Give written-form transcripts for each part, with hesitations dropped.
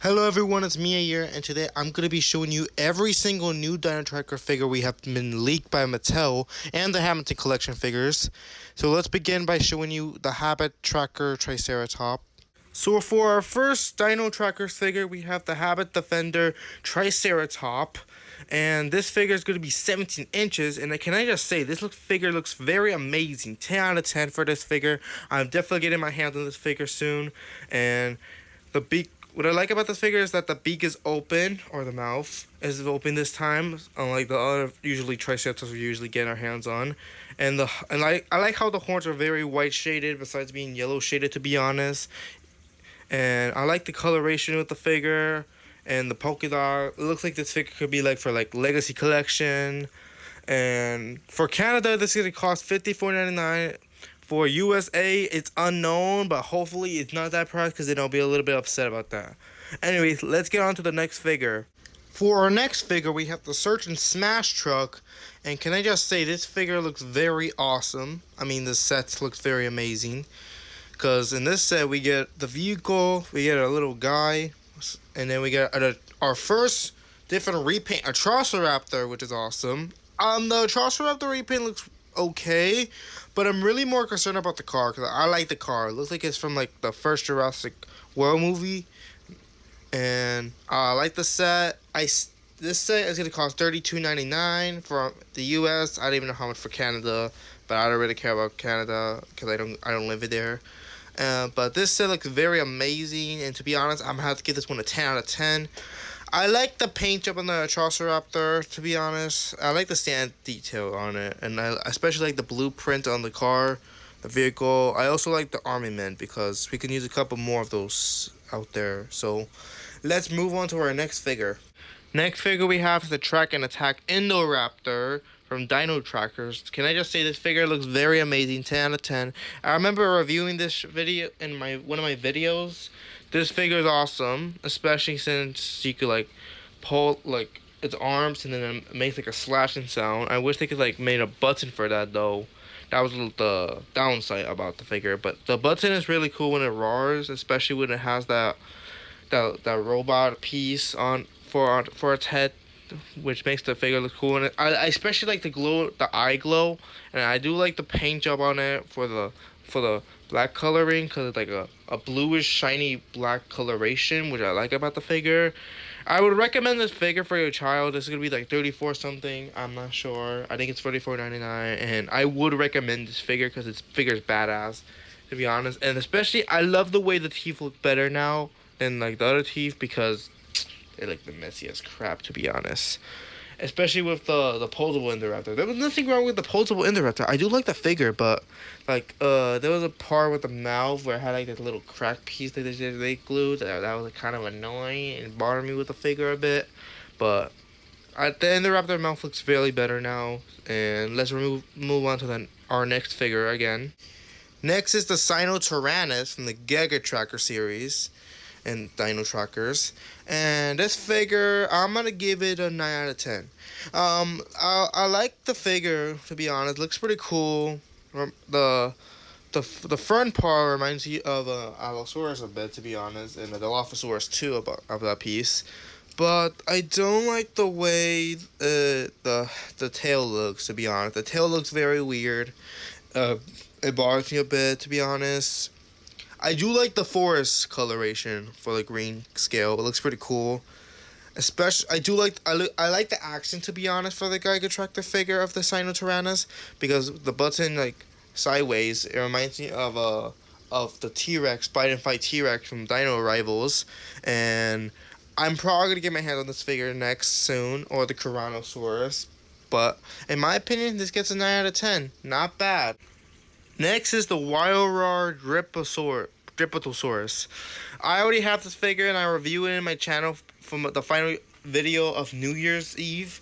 Hello everyone, it's Mia here, and today I'm going to be showing you every single new Dino Tracker figure we have been leaked by Mattel and the Hammond Collection figures. So let's begin by showing you the Habit Tracker Triceratops. So for our first Dino Trackers figure, we have the Habit Defender Triceratops. And this figure is going to be 17 inches, and can I just say, this figure looks very amazing. 10 out of 10 for this figure. I'm definitely getting my hands on this figure soon. And the beak, what I like about this figure is that the beak is open, or the mouth is open this time, unlike the other usually Triceratops we usually get our hands on. And I like how the horns are very white shaded, besides being yellow shaded, to be honest. And I like the coloration with the figure and the polka dot. It looks like this figure could be like for like Legacy Collection. And for Canada, this is gonna cost $54.99. For USA, it's unknown, but hopefully it's not that price because then I'll be a little bit upset about that. Anyways, let's get on to the next figure. For our next figure, we have the Search and Smash truck. And can I just say, this figure looks very awesome. I mean, the set looks very amazing. Because in this set, we get the vehicle, we get a little guy, and then we get our first different repaint, a Triceratops, which is awesome. The Triceratops repaint looks okay, but I'm really more concerned about the car, because I like the car. It looks like it's from like the first Jurassic World movie, and I like the set. This set is gonna cost $32.99 for the US. I don't even know how much for Canada, but I don't really care about Canada because I don't live there. But this set looks very amazing, and to be honest, I'm gonna have to give this one a 10 out of 10. I like the paint job on the Triceratops, to be honest. I like the sand detail on it, and I especially like the blueprint on the car, the vehicle. I also like the armament because we can use a couple more of those out there. So let's move on to our next figure. Next figure we have is the Track and Attack Indoraptor from Dino Trackers. Can I just say, this figure looks very amazing, 10 out of 10. I remember reviewing this video in one of my videos. This figure is awesome, especially since you could like pull like its arms and then it makes like a slashing sound. I wish they could like made a button for that though. That was the downside about the figure, but the button is really cool when it roars, especially when it has that robot piece on for its head, which makes the figure look cool. And I especially like the eye glow, and I do like the paint job on it for the black coloring, because it's like a bluish shiny black coloration, which I like about the figure. I would recommend this figure for your child. This is gonna be like 34 something. I'm not sure. I think it's $44.99, and I would recommend this figure because this figure's badass, to be honest. And especially, I love the way the teeth look better now than like the other teeth, because they look the messiest crap, to be honest. Especially with the posable Indoraptor. There was nothing wrong with the posable Indoraptor. I do like the figure, but like there was a part with the mouth where it had like this little crack piece that they glued. That was like, kind of annoying and bothered me with the figure a bit. But the Indoraptor mouth looks really better now. And let's move on to our next figure again. Next is the Sinotyrannus from the Giga Tracker series and Dino Trackers. And this figure, I'm gonna give it a 9 out of 10. I like the figure, to be honest. Looks pretty cool. The front part reminds you of Allosaurus a bit, to be honest, and the Dilophosaurus too, of that piece. But I don't like the way the tail looks, to be honest. The tail looks very weird. It bothers me a bit, to be honest. I do like the forest coloration for the green scale. It looks pretty cool. Especially, I like the accent, to be honest, for the Giga Tractor figure of the Sinotyrannus, because the button like sideways, it reminds me of the T-Rex, Bite and Fight T-Rex from Dino Rivals, and I'm probably gonna get my hands on this figure next soon, or the Tyrannosaurus. But in my opinion, this gets a 9 out of 10. Not bad. Next is the Ryobar Ripperosaurus. I already have this figure and I review it in my channel from the final video of New Year's Eve.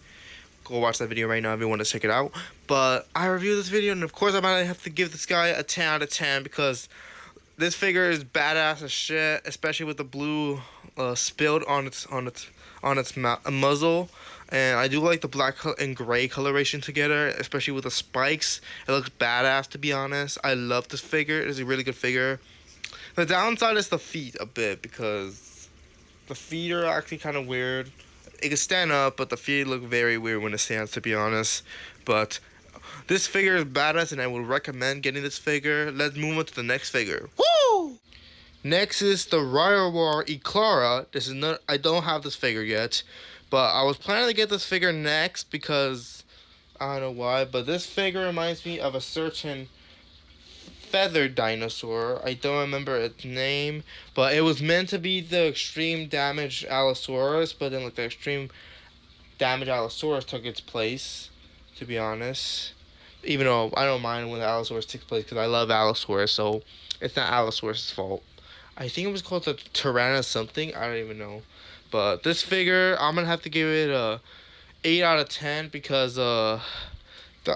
Go watch that video right now if you want to check it out. But I reviewed this video, and of course I might have to give this guy a 10 out of 10 because this figure is badass as shit, especially with the blue spilled on its muzzle. And I do like the black and gray coloration together, especially with the spikes. It looks badass, to be honest. I love this figure. It is a really good figure. The downside is the feet a bit, because The feet are actually kind of weird. It can stand up, but the feet look very weird when it stands, to be honest. But this figure is badass, and I would recommend getting this figure. Let's move on to the next figure. Woo! Next is the Ryobar eclara. This is not. I don't have this figure yet, but I was planning to get this figure next because I don't know why. But this figure reminds me of a certain feathered dinosaur. I don't remember its name, but it was meant to be the extreme damage Allosaurus, but then like the extreme damage Allosaurus took its place, to be honest. Even though I don't mind when the Allosaurus takes place because I love Allosaurus, so it's not Allosaurus' fault. I think it was called the Tyrannus something. I don't even know. But this figure, I'm gonna have to give it a 8 out of 10 because the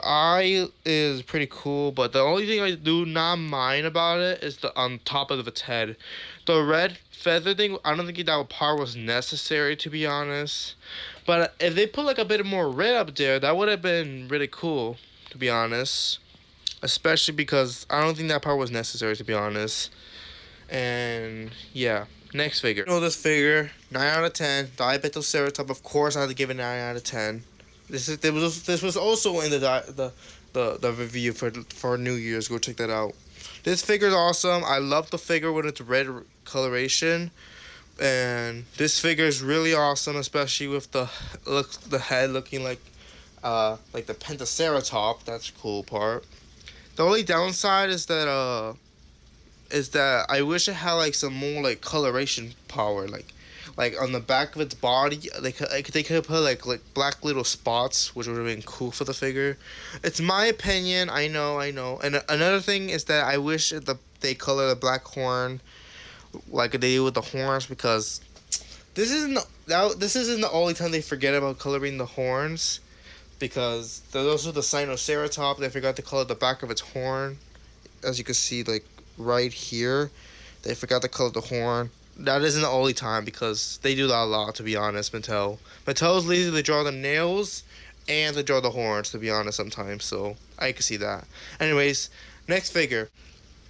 eye is pretty cool, but the only thing I do not mind about it is the on top of its head. The red feather thing, I don't think that part was necessary, to be honest. But if they put like a bit more red up there, that would have been really cool, to be honest. Especially because I don't think that part was necessary, to be honest. And yeah, next figure. This figure, 9 out of 10. Diabetoceratops, of course I had to give it 9 out of 10. This was also in the review for New Year's. Go check that out. This figure is awesome. I love the figure with its red coloration, and this figure is really awesome, especially with the head looking like the Pentaceratops. That's a cool part. The only downside is that I wish it had like some more like coloration power, like on the back of its body, they could put like black little spots, which would have been cool for the figure. It's my opinion. I know. And another thing is that I wish they color the black horn like they do with the horns, because this isn't the only time they forget about coloring the horns, because there's also the Sinoceratops. They forgot to color the back of its horn, as you can see like right here. They forgot to color the horn. That isn't the only time, because they do that a lot, to be honest. Mattel's lazy to draw the nails and to draw the horns, to be honest, sometimes, so I can see that. Anyways, next figure.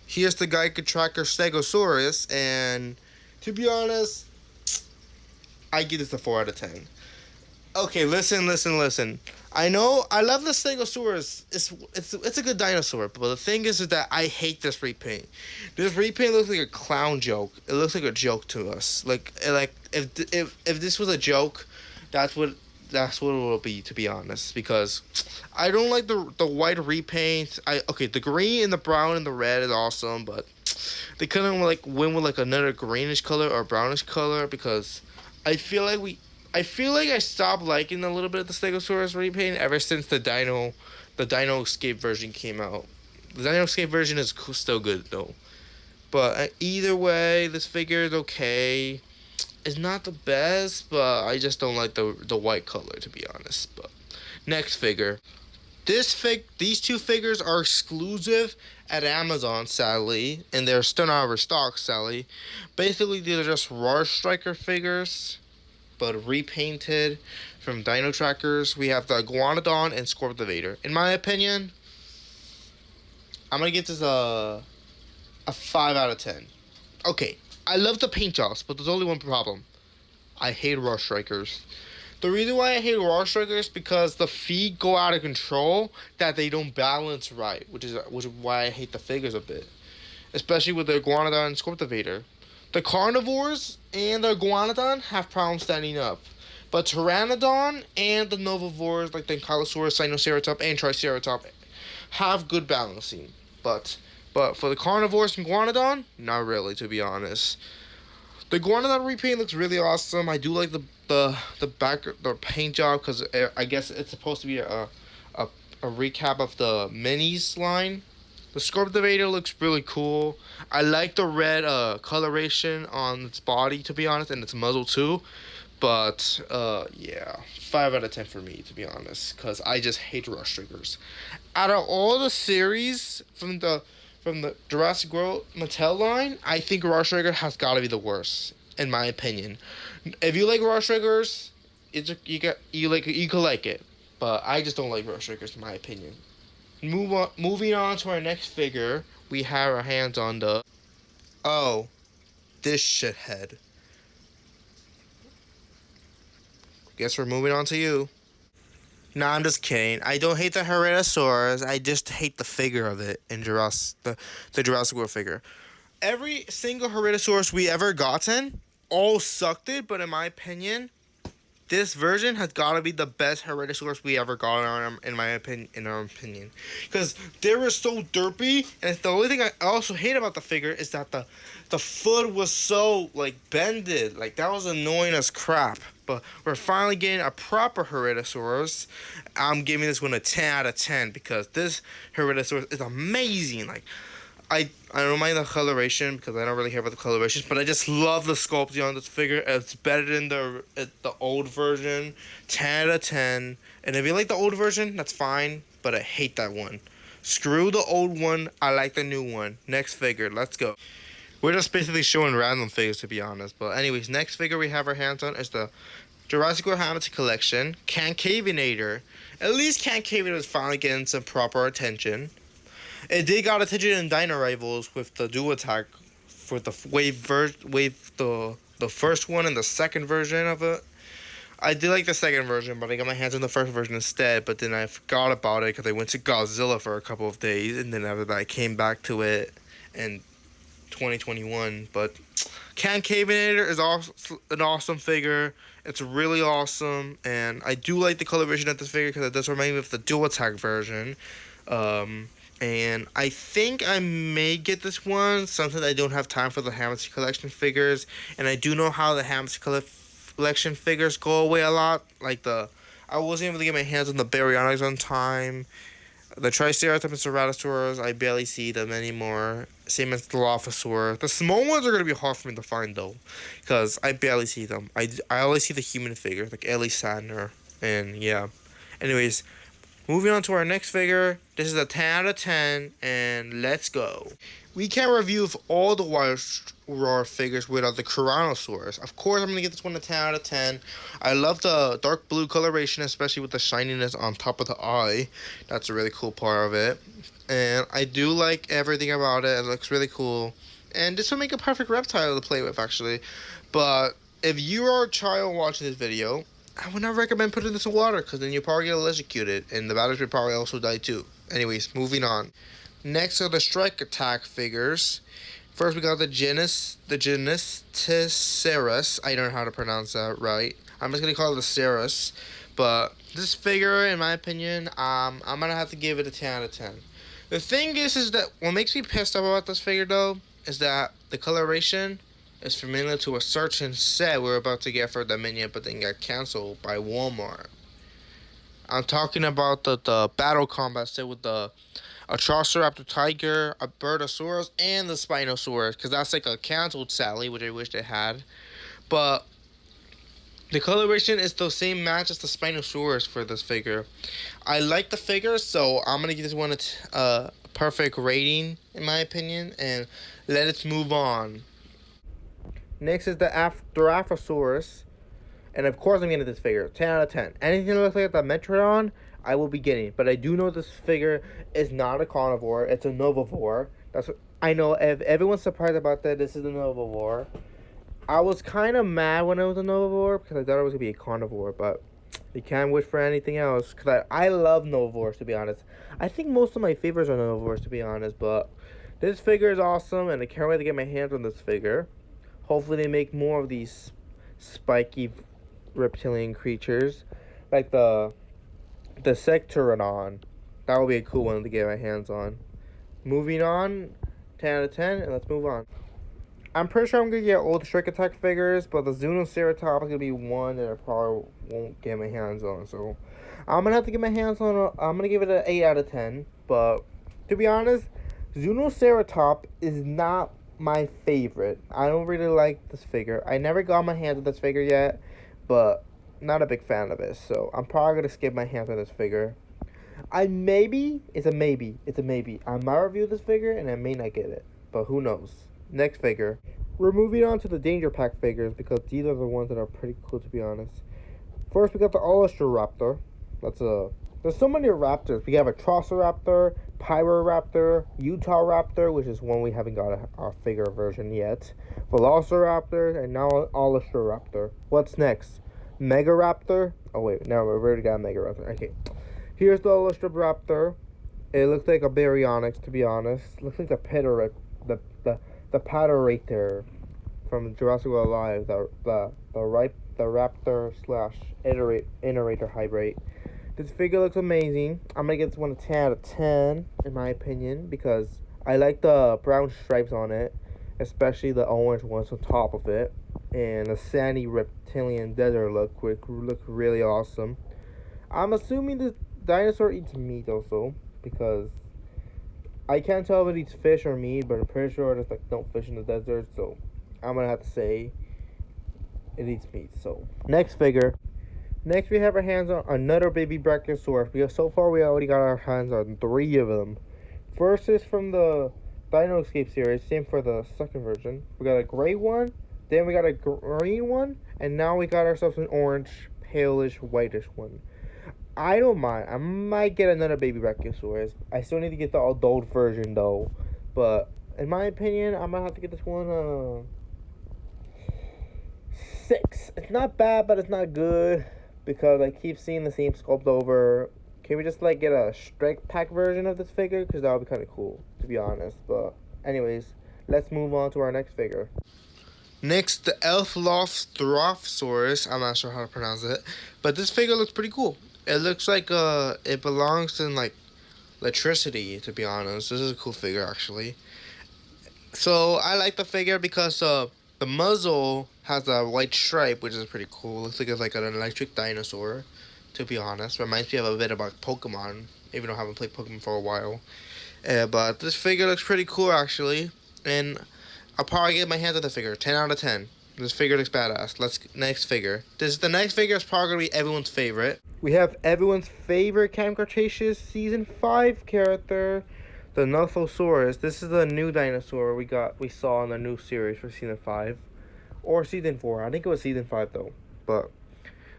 Here's the Geiger Tracker Stegosaurus, and to be honest, I give this a 4 out of 10. Okay, listen. I know I love the Stegosaurus. It's a good dinosaur, but the thing is that I hate this repaint. This repaint looks like a clown joke. It looks like a joke to us. Like if this was a joke, that's what it will be, to be honest. Because I don't like the white repaint. The green and the brown and the red is awesome, but they couldn't like win with like another greenish color or brownish color, because I feel like I stopped liking a little bit of the Stegosaurus repaint ever since the Dino Escape version came out. The Dino Escape version is still good though. But either way, this figure is okay. It's not the best, but I just don't like the white color, to be honest. But next figure. These two figures are exclusive at Amazon, sadly, and they're still not overstocked, sadly. Basically, these are just Roar Striker figures, but repainted from Dino Trackers. We have the Iguanodon and Scorpiovator. In my opinion, I'm gonna give this a 5 out of 10. Okay, I love the paint jobs, but there's only one problem. I hate Roar Strikers. The reason why I hate Roar Strikers is because the feet go out of control, that they don't balance right, which is why I hate the figures a bit, especially with the Iguanodon and Scorpiovator. The carnivores and the Iguanodon have problems standing up, but Pteranodon and the Novivores like the Ankylosaurus, Sinoceratops, and Triceratops have good balancing. But for the carnivores and Iguanodon, not really, to be honest. The Iguanodon repaint looks really awesome. I do like the paint job, because I guess it's supposed to be a recap of the minis line. The Scorpiovator looks really cool. I like the red coloration on its body, to be honest, and its muzzle too. But yeah, 5 out of 10 for me, to be honest, because I just hate Roar Strikers. Out of all the series from the Jurassic World Mattel line, I think Roar Striker has got to be the worst, in my opinion. If you like Roar Strikers, you could like it, but I just don't like Roar Strikers, in my opinion. Moving on to our next figure, we have our hands on this shithead. guess we're moving on to you. Nah, I'm just kidding. I don't hate the Herrerasaurus. I just hate the figure of it in the Jurassic World figure. Every single Herrerasaurus we ever gotten all sucked it, but in my opinion, this version has got to be the best Herrerasaurus we ever got in our opinion, because they were so derpy, and the only thing I also hate about the figure is that the foot was so like bended, like that was annoying as crap. But we're finally getting a proper Herrerasaurus. I'm giving this one a 10 out of 10 because this Herrerasaurus is amazing. Like I don't mind the coloration because I don't really care about the colorations, but I just love the sculpting on this figure. It's better than the old version. 10 out of 10. And if you like the old version, that's fine, but I hate that one. Screw the old one. I like the new one. Next figure. Let's go. We're just basically showing random figures, to be honest. But anyways, next figure we have our hands on is the Jurassic World Hammond Collection Concavenator. At least Concavenator is finally getting some proper attention. It did got attention in Dino Rivals with the dual attack for the the first one and the second version of it. I did like the second version, but I got my hands on the first version instead. But then I forgot about it because I went to Godzilla for a couple of days, and then after that I came back to it in 2021. But Concavenator is also an awesome figure. It's really awesome, and I do like the coloration of this figure because it does remind me of the dual attack version. And I think I may get this one. Sometimes I don't have time for the Hammond Collection figures, and I do know how the Hammond Collection figures go away a lot. Like I wasn't able to get my hands on the Baryonyx on time. The Triceratops and Ceratops, I barely see them anymore. Same as the Dilophosaurus. The small ones are going to be hard for me to find, though, because I barely see them. I only see the human figures, like Ellie Sadner, and yeah. Anyways, moving on to our next figure. This is a 10 out of 10, and let's go. We can't review all the Ryobar figures without the Tyrannosaurus. Of course, I'm going to give this one a 10 out of 10. I love the dark blue coloration, especially with the shininess on top of the eye. That's a really cool part of it. And I do like everything about it. It looks really cool. And this would make a perfect reptile to play with, actually. But if you are a child watching this video, I would not recommend putting this in water, because then you'll probably get electrocuted, and the batteries would probably also die too. Anyways, moving on. Next are the strike attack figures. First, we got the Sinotyrannus. I don't know how to pronounce that right. I'm just gonna call it the Cerus. But this figure, in my opinion, I'm gonna have to give it a 10 out of 10. The thing is that what makes me pissed off about this figure, though, is that the coloration is familiar to a certain set we're about to get for Dominion, but then got canceled by Walmart. I'm talking about the battle combat set with a Triceratops tiger, a Brachiosaurus, and the Spinosaurus, because that's like a canceled Sally, which I wish they had. But the coloration is the same match as the Spinosaurus for this figure. I like the figure, so I'm gonna give this one a perfect rating, in my opinion, and let us move on. Next is the Indoraptor, and of course I'm getting this figure, 10 out of 10. Anything that looks like the Metrodon, I will be getting, but I do know this figure is not a carnivore, it's a novivore. That's what I know. If everyone's surprised about that, this is a novivore. I was kind of mad when it was a novivore because I thought it was gonna be a carnivore, but you can't wish for anything else, because I love novivores, to be honest. I think most of my favorites are novivores, to be honest, but this figure is awesome, and I can't wait to get my hands on this figure. Hopefully they make more of these spiky reptilian creatures, like the Sectorodon. That would be a cool one to get my hands on. Moving on, 10 out of 10, and let's move on. I'm pretty sure I'm going to get all the Strike Attack figures, but the Sinotyrannus is going to be one that I probably won't get my hands on. So I'm going to have to get my hands on I'm going to give it an 8 out of 10. But to be honest, Ceratopsians is not my favorite. I don't really like this figure. I never got my hands on this figure yet, but not a big fan of it. So I'm probably going to skip my hands on this figure. It's a maybe. I might review this figure and I may not get it, but who knows. Next figure. We're moving on to the Danger Pack figures because these are the ones that are pretty cool, to be honest. First, we got the Velociraptor. There's so many raptors. We have a Triceratops, Pyroraptor, Utah Raptor, which is one we haven't got our figure version yet. Velociraptor, and now Velociraptor. What's next? Megaraptor. Oh wait, no, we already got a Megaraptor. Okay, here's the Velociraptor. It looks like a Baryonyx, to be honest. Looks like the Predator from Jurassic World Alive. The raptor slash Indoraptor hybrid. This figure looks amazing. I'm gonna give this one a 10 out of 10 in my opinion because I like the brown stripes on it, especially the orange ones on top of it, and the sandy reptilian desert look really awesome. I'm assuming this dinosaur eats meat also because I can't tell if it eats fish or meat, but I'm pretty sure there's like no fish in the desert, so I'm gonna have to say it eats meat. So next figure. Next we have our hands on another baby Brachiosaurus because so far we already got our hands on 3 of them. First is from the Dino Escape series, same for the second version. We got a gray one, then we got a green one, and now we got ourselves an orange, palish, whitish one. I don't mind. I might get another baby Brachiosaurus. I still need to get the adult version though. But in my opinion, I'm gonna have to get this one 6. It's not bad, but it's not good because I keep seeing the same sculpt over. Can we just like get a strike pack version of this figure? Because that would be kind of cool, to be honest. But anyways, let's move on to our next figure. Next, the Velociraptor. I'm not sure how to pronounce it, but this figure looks pretty cool. It looks like it belongs in like electricity, to be honest. This is a cool figure actually. So I like the figure because the muzzle has a white stripe, which is pretty cool. Looks like it's like an electric dinosaur, to be honest. Reminds me of a bit about Pokemon, even though I haven't played Pokemon for a while. But this figure looks pretty cool actually, and I'll probably get my hands on the figure. 10 out of 10. This figure looks badass. Next figure. The next figure is probably gonna be everyone's favorite. We have everyone's favorite Camp Cretaceous Season 5 character, the Nothosaurus. This is the new dinosaur we saw in the new series for Season 5. Or Season 4. I think it was Season 5 though. But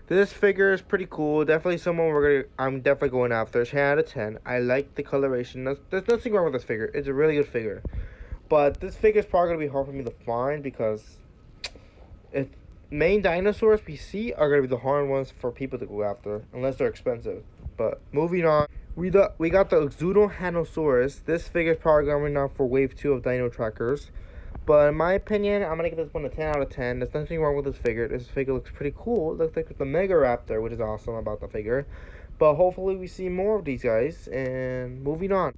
this figure is pretty cool. Definitely someone I'm definitely going after. 10 out of 10. I like the coloration. There's nothing wrong with this figure. It's a really good figure. But this figure is probably going to be hard for me to find because main dinosaurs we see are going to be the hard ones for people to go after, unless they're expensive. But moving on, we got the Exudohanosaurus. This figure is probably going out for Wave 2 of Dino Trackers. But in my opinion, I'm going to give this one a 10 out of 10. There's nothing wrong with this figure. This figure looks pretty cool. It looks like the Megaraptor, which is awesome about the figure. But hopefully we see more of these guys. And moving on.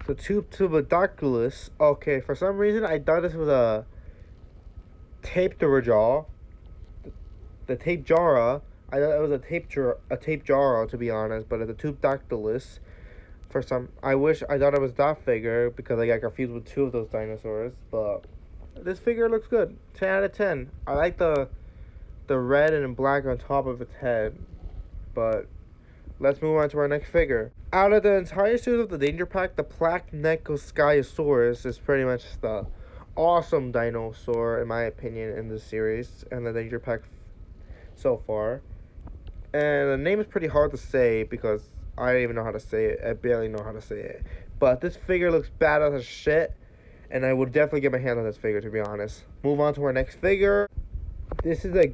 The Tubodactylus. Okay, for some reason I thought this was a taped jaw. The tape jara. I thought it was a tape jara, to be honest, but it's a Tubodactylus. I thought it was that figure because I got confused with 2 of those dinosaurs. But this figure looks good. 10 out of 10. I like the red and black on top of its head. But let's move on to our next figure. Out of the entire series of the Danger Pack, the Brachiosaurus is pretty much the awesome dinosaur, in my opinion, in this series and the Danger Pack so far. And the name is pretty hard to say because I don't even know how to say it. I barely know how to say it. But this figure looks badass as shit, and I would definitely get my hands on this figure, to be honest. Move on to our next figure. This is a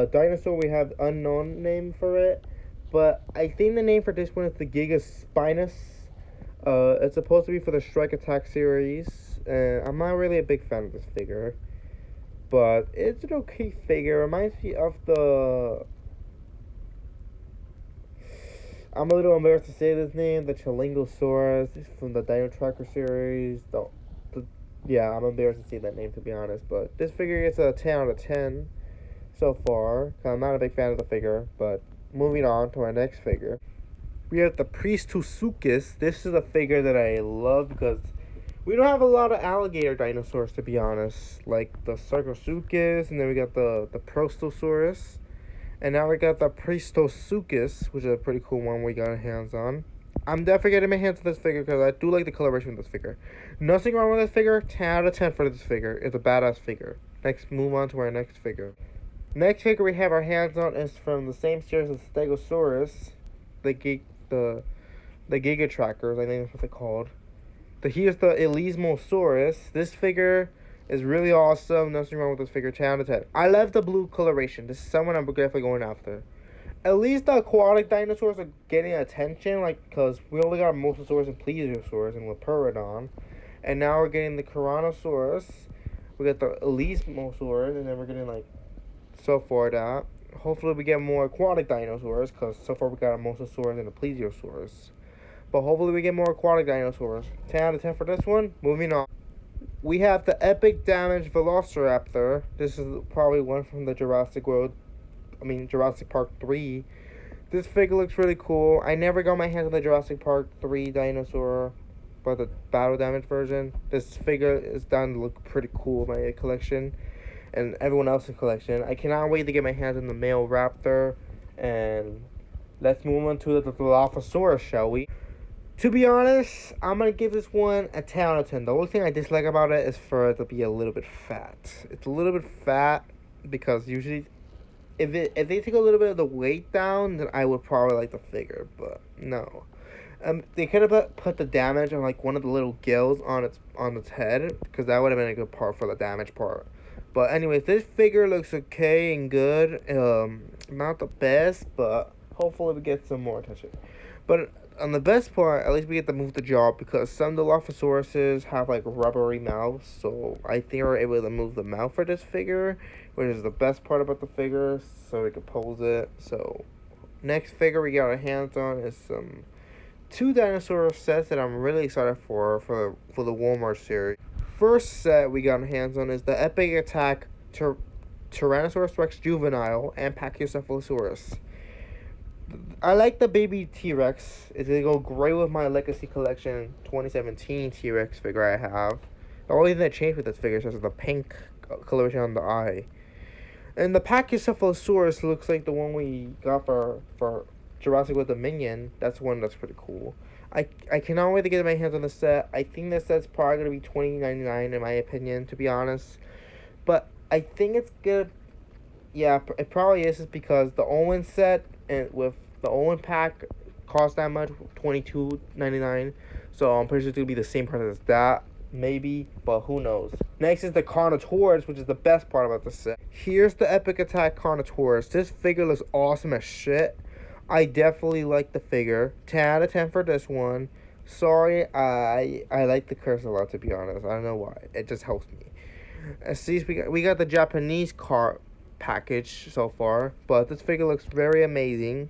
dinosaur. We have unknown name for it. But I think the name for this one is the Gigaspinus. It's supposed to be for the Strike Attack series. I'm not really a big fan of this figure. But it's an okay figure. It reminds me of the... I'm a little embarrassed to say this name. The Chilingosaurus from the Dino Tracker series. Yeah, I'm embarrassed to say that name, to be honest. But this figure gets a 10 out of 10 so far. I'm not a big fan of the figure, but... Moving on to our next figure, we have the Prestosuchus. This is a figure that I love because we don't have a lot of alligator dinosaurs, to be honest. Like the Stegosaurus, and then we got the Prestosaurus, and now we got the Prestosuchus, which is a pretty cool one we got our hands on. I'm definitely getting my hands on this figure because I do like the coloration of this figure. Nothing wrong with this figure. 10 out of 10 for this figure. It's a badass figure. Next, move on to our next figure. Next figure we have our hands on is from the same series as Stegosaurus, the Giga Trackers, I think that's what they're called. Here's the Elismosaurus. This figure It's really awesome. Nothing wrong with this figure. 10 out of 10. I love the blue coloration. This is someone I'm definitely going after. At least the aquatic dinosaurs are getting attention, like, because we only got Nothosaurus and Plesiosaurus and Ripperosaurus. And now we're getting the Tyrannosaurus. We got the Mosaurus, and then we're getting, like, so far that. Hopefully we get more aquatic dinosaurs, because so far we got a Mosasaurus and a Plesiosaurus. But hopefully we get more aquatic dinosaurs. 10 out of 10 for this one. Moving on. We have the epic damage Velociraptor. This is probably one from the Jurassic Park 3. This figure looks really cool. I never got my hands on the Jurassic Park 3 dinosaur, but the battle damage version. This figure is done to look pretty cool in my collection and everyone else's collection. I cannot wait to get my hands on the male raptor. And let's move on to the Dilophosaurus, shall we? To be honest, I'm going to give this one a 10 out of 10. The only thing I dislike about it is for it to be a little bit fat. It's a little bit fat because usually if they take a little bit of the weight down, then I would probably like the figure, but no. They could have put the damage on like one of the little gills on its head, because that would have been a good part for the damage part. But anyways, this figure looks okay and good. Not the best, but hopefully we get some more attention. But on the best part, at least we get to move the jaw, because some Dilophosauruses have like rubbery mouths, so I think we're able to move the mouth for this figure, which is the best part about the figure, so we can pose it. So next figure we got our hands on is some 2 dinosaur sets that I'm really excited for the Walmart series. First set we got our hands on is the Epic Attack Tyrannosaurus Rex Juvenile and Brachiosaurus. I like the baby T-Rex. It's going to go great with my Legacy Collection 2017 T-Rex figure I have. The only thing that changed with this figure is the pink coloration on the eye. And the Brachiosaurus looks like the one we got for Jurassic with Dominion. That's one that's pretty cool. I cannot wait to get my hands on the set. I think this set's probably going to be $20.99 in my opinion, to be honest. But I think it's good. Yeah, it probably is, just because the Owen set and with the Owen pack cost that much, $22.99. So I'm pretty sure it's going to be the same price as that. Maybe, but who knows. Next is the Carnotaurus, which is the best part about the set. Here's the Epic Attack Carnotaurus. This figure looks awesome as shit. I definitely like the figure. 10 out of 10 for this one. Sorry, I like the curse a lot, to be honest. I don't know why. It just helps me. See, we got the Japanese car package so far, but this figure looks very amazing.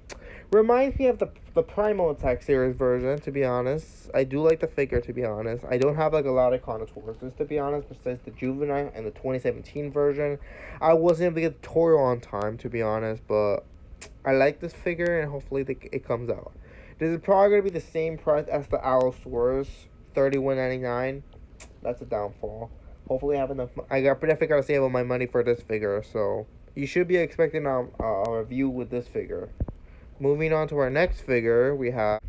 Reminds me of the Primal Attack series version, to be honest. I do like the figure, to be honest. I don't have like a lot of Carnotaurus, to be honest, besides the Juvenile and the 2017 version. I wasn't able to get the tutorial on time, to be honest, but I like this figure, and hopefully it comes out. This is probably going to be the same price as the Allosaurus, $31.99. That's a downfall. Hopefully I have enough. I definitely got to save all my money for this figure, so you should be expecting a review with this figure. Moving on to our next figure, we have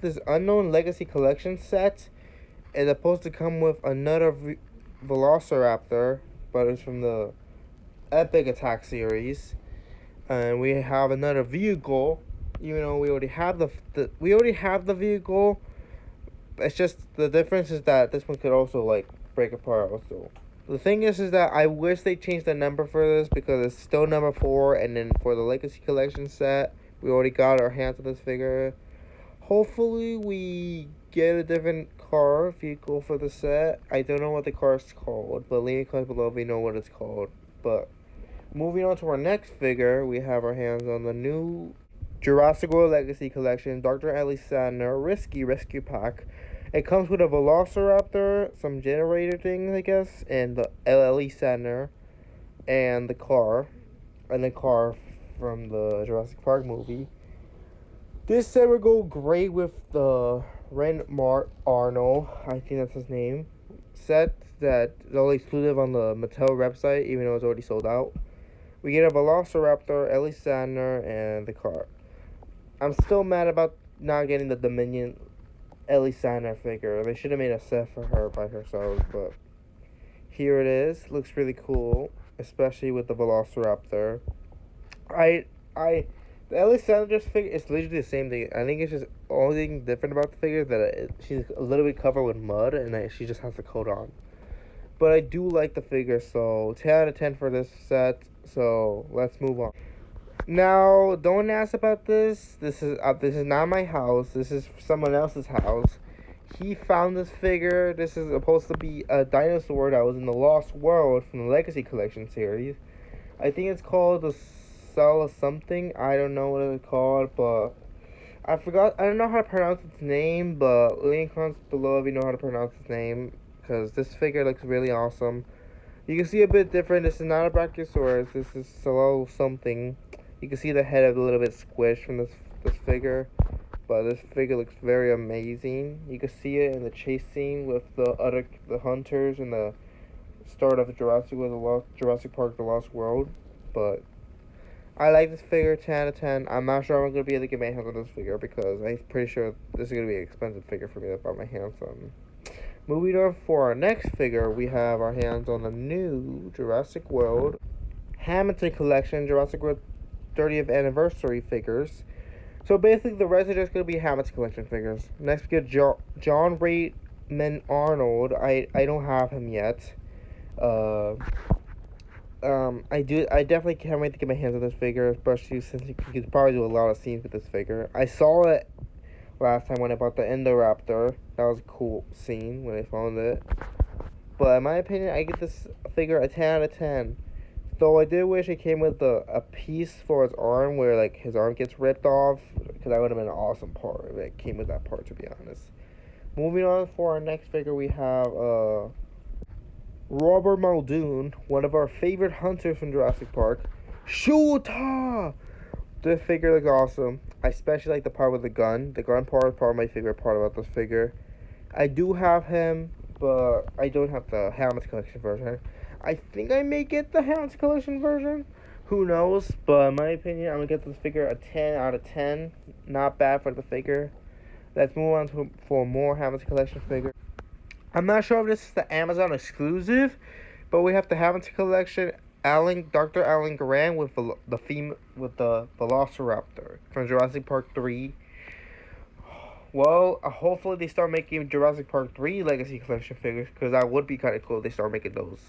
this Unknown Legacy Collection set. It's supposed to come with another Velociraptor, but it's from the Epic Attack series. And we have another vehicle, even though we already have the vehicle. It's just the difference is that this one could also like break apart also. The thing is that I wish they changed the number for this, because it's still number 4, and then for the Legacy Collection set, we already got our hands on this figure. Hopefully we get a different vehicle for the set. I don't know what the car is called, but leave a comment below if you know what it's called. But moving on to our next figure, we have our hands on the new Jurassic World Legacy Collection Dr. Ellie Sattler Risky Rescue Pack. It comes with a Velociraptor, some generator things, I guess, and the Ellie Sattler, and the car from the Jurassic Park movie. This set would go great with the Ren Arnold, I think that's his name, set that is only exclusive on the Mattel website, even though it's already sold out. We get a Velociraptor, Ellie Sattler, and the car. I'm still mad about not getting the Dominion Ellie Sattler figure. They should have made a set for her by herself, but here it is. Looks really cool, especially with the Velociraptor. The Ellie Sattler figure is literally the same thing. I think it's just only thing different about the figure that she's a little bit covered with mud, and she just has the coat on. but I do like the figure, so 10 out of 10 for this set. So let's move on. Now, don't ask about this. This is not my house. This is someone else's house. He found this figure. This is supposed to be a dinosaur that was in the Lost World from the Legacy Collection series. I think it's called the Cell something. I don't know what it's called, but I forgot. I don't know how to pronounce its name, but link in comments below if you know how to pronounce its name, because this figure looks really awesome. You can see a bit different. This is not a Brachiosaurus. This is Cell something. You can see the head a little bit squished from this figure, but this figure looks very amazing. You can see it in the chase scene with the hunters in the start of Jurassic Park: The Lost World. But I like this figure, 10 out of 10. I'm not sure I'm gonna be able to get my hands on this figure because I'm pretty sure this is gonna be an expensive figure for me to buy my hands on. Moving on for our next figure, we have our hands on the new Jurassic World Hammond Collection Jurassic World 30th anniversary figures. So basically the rest are just going to be Hammond Collection figures. Next we get John Raymond Arnold. I don't have him yet. I definitely can't wait to get my hands on this figure, especially since you could probably do a lot of scenes with this figure. I saw it last time when I bought the Indoraptor. That was a cool scene when I found it. But in my opinion, I get this figure a 10 out of 10. Though I did wish it came with a piece for his arm where like his arm gets ripped off, because that would have been an awesome part if it came with that part, to be honest. Moving on for our next figure, we have Robert Muldoon, one of our favorite hunters from Jurassic Park. Shoota! This figure looks awesome. I especially like the part with the gun. The gun part is probably my favorite part about this figure. I do have him, but I don't have the Hammond Collection version. I think I may get the Hammond Collection version. Who knows? But in my opinion, I'm going to get this figure a 10 out of 10. Not bad for the figure. Let's move on for more Hammond Collection figure. I'm not sure if this is the Amazon exclusive, but we have the Hammond Collection Dr. Alan Grant with the Velociraptor from Jurassic Park 3. Well, hopefully they start making Jurassic Park 3 Legacy Collection figures, because that would be kind of cool if they start making those.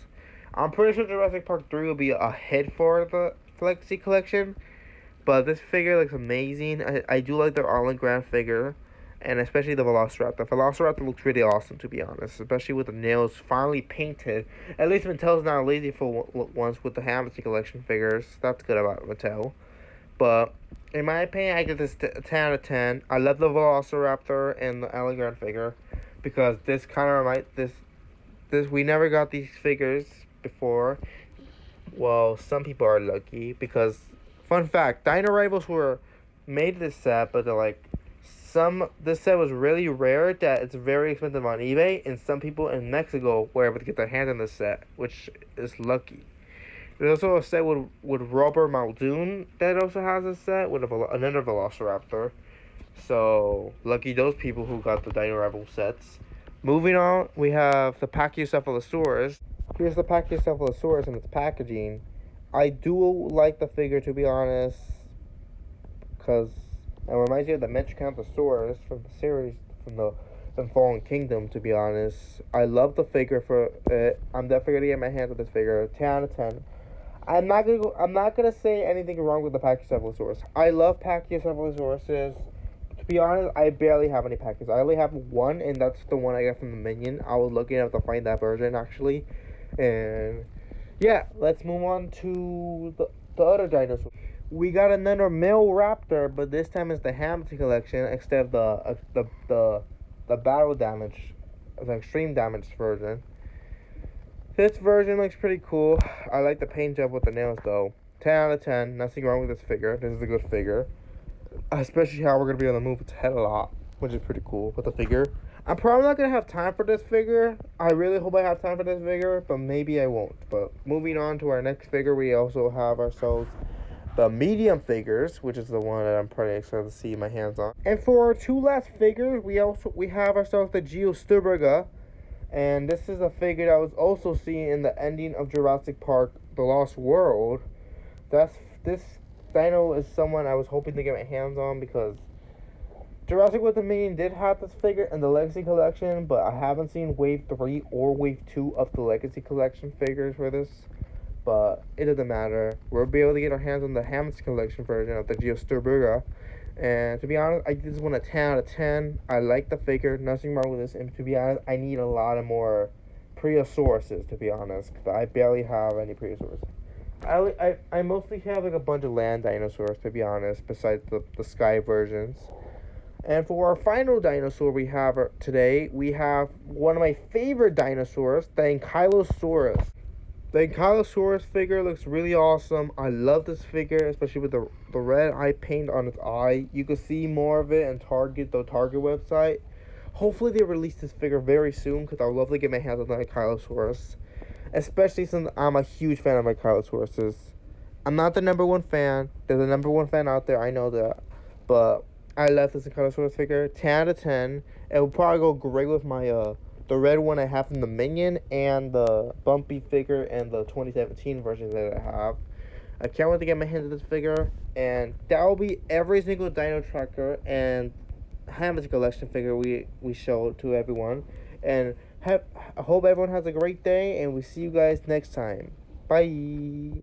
I'm pretty sure Jurassic Park 3 will be a hit for the Legacy Collection, but this figure looks amazing. I do like the Alan Grant figure, and especially the Velociraptor. Velociraptor looks really awesome, to be honest, especially with the nails finally painted. At least Mattel's not lazy for once with the Hammond Collection figures. That's good about Mattel. But in my opinion, I give this 10 out of 10. I love the Velociraptor and the Alan Grant figure, because this kind of reminds this we never got these figures before. Well, some people are lucky, because fun fact, Dino Rivals were made this set, but they're like this set was really rare that it's very expensive on eBay, and some people in Mexico were able to get their hands on this set, which is lucky. There's also a set with Robert Muldoon that also has a set with another Velociraptor. So, lucky those people who got the Dino Rival sets. Moving on, we have the Brachiosaurus. Here's the Brachiosaurus in its packaging. I do like the figure, to be honest, because it reminds me of the Metrocanthosaurus from the series, from Fallen Kingdom, to be honest. I love the figure for it. I'm definitely gonna get my hands on this figure. 10 out of 10. I'm not gonna say anything wrong with the Brachiosaurus. I love Brachiosaurus. To be honest, I barely have any Brachiosaurus. I only have one, and that's the one I got from the Minion. I was lucky enough to find that version, actually. And yeah, let's move on to the other dinosaur. We got another male raptor, but this time it's the Hammond Collection instead of the battle damage, the extreme damage version. This version looks pretty cool. I like the paint job with the nails, though. 10 out of 10. Nothing wrong with this figure. This is a good figure. Especially how we're going to be able to move its head a lot, which is pretty cool with the figure. I'm probably not going to have time for this figure. I really hope I have time for this figure, but maybe I won't. But moving on to our next figure, we also have ourselves the medium figures, which is the one that I'm pretty excited to see my hands on. And for our two last figures, we have ourselves the Geosturberga. And this is a figure that was also seen in the ending of Jurassic Park: The Lost World. This Dino is someone I was hoping to get my hands on, because Jurassic with Dominion did have this figure in the Legacy Collection, but I haven't seen Wave 3 or Wave 2 of the Legacy Collection figures for this. But it doesn't matter. We'll be able to get our hands on the Hammond Collection version of the Geosturberga. And to be honest, I give this one a 10 out of 10. I like the figure, nothing wrong with this. And to be honest, I need a lot of more Preosauruses, to be honest, because I barely have any Preosauruses. I mostly have like a bunch of land dinosaurs, to be honest, besides the sky versions. And for our final dinosaur we have today, we have one of my favorite dinosaurs, the Ankylosaurus. The Ankylosaurus figure looks really awesome. I love this figure, especially with the red eye paint on its eye. You can see more of it in the Target website. Hopefully they release this figure very soon, because I would love to get my hands on the Ankylosaurus. Especially since I'm a huge fan of Ankylosaurus. I'm not the #1 fan. There's a #1 fan out there, I know that. But I love this Ankylosaurus figure. 10 out of 10. It will probably go great with my the red one I have from the Minion and the Bumpy figure and the 2017 version that I have. I can't wait to get my hands on this figure. And that will be every single Dino Tracker and Hammond Collection figure we show to everyone. And I hope everyone has a great day, and we'll see you guys next time. Bye.